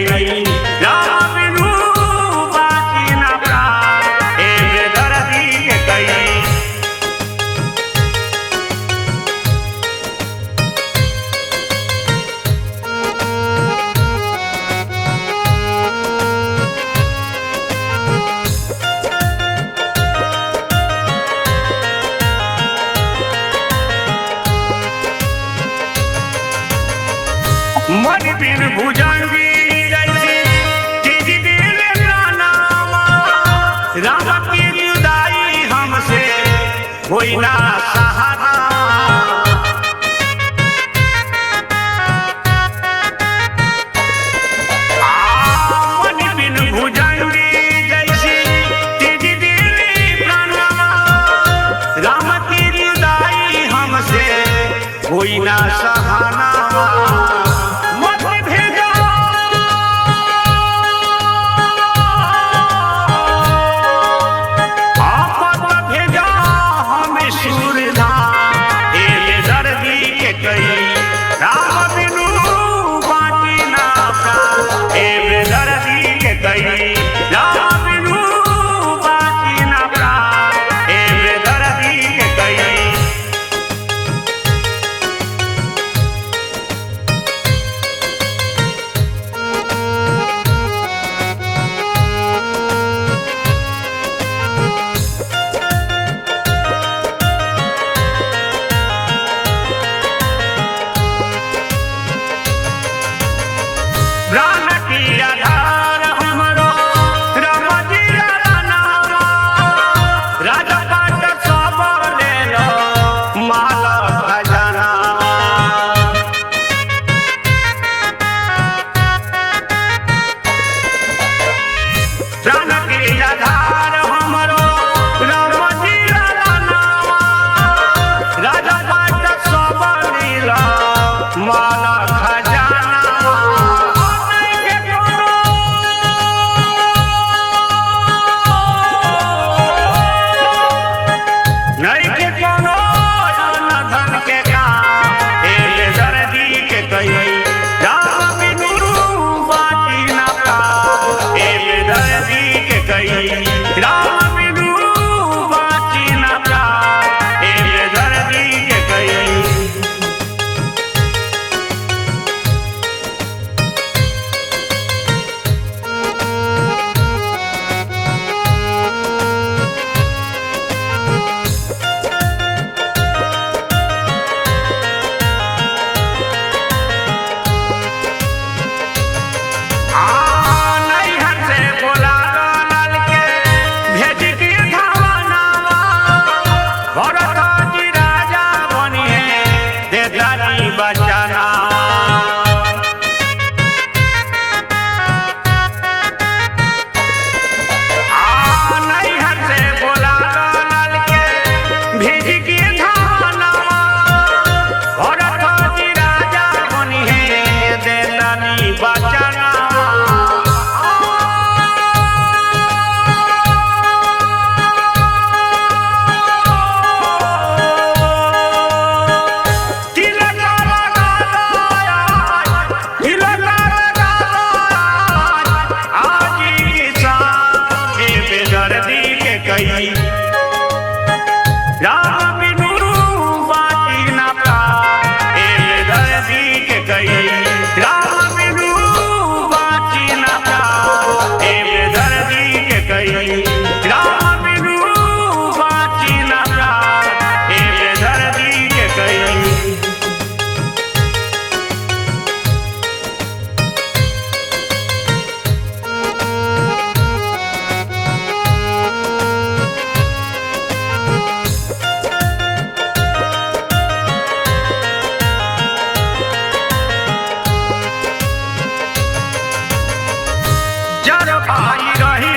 कई राम बिनु बाकी ना प्राण ए बेदर्दी के कई। मन बिन भुजंगी जैसी चीज दिल प्राणावा राम की जुदाई हमसे कोई ना सहारा। मन बिन भुजंगी जैसी चीज दिल प्राणावा राम की जुदाई हमसे कोई ना सहारा। राम बिनु बाकी ना प्राण ए बेदर्दी के कई राम बिनु बाकी ना प्राण ए बेदर्दी के कई। प्राण की आधार हमरो राम जी नामा राजा पाट सब ले लो माल खजाना। प्राण की आधार हमरो राम जी नामा राजा पाट सब ले लो माल खजाना। नहीं के कोनो धन के काम ए बेदर्दी के कई राम बिनु बाकी ना प्राण ए बेदर्दी के कई राम बिनु बाकी ना प्राण ए बेदर्दी के कई। बचाना नैहर से बोला लाल के भेज के धाना भरत जी राजा बनी है देलानी बचाना। राम बिनु बाकी ना प्राण ए बेदर्दी के कई राम बिनु बाकी ना प्राण ए बेदर्दी के कई राम बिनु बाकी ना प्राण ए बेदर्दी के कई। जर भाई रही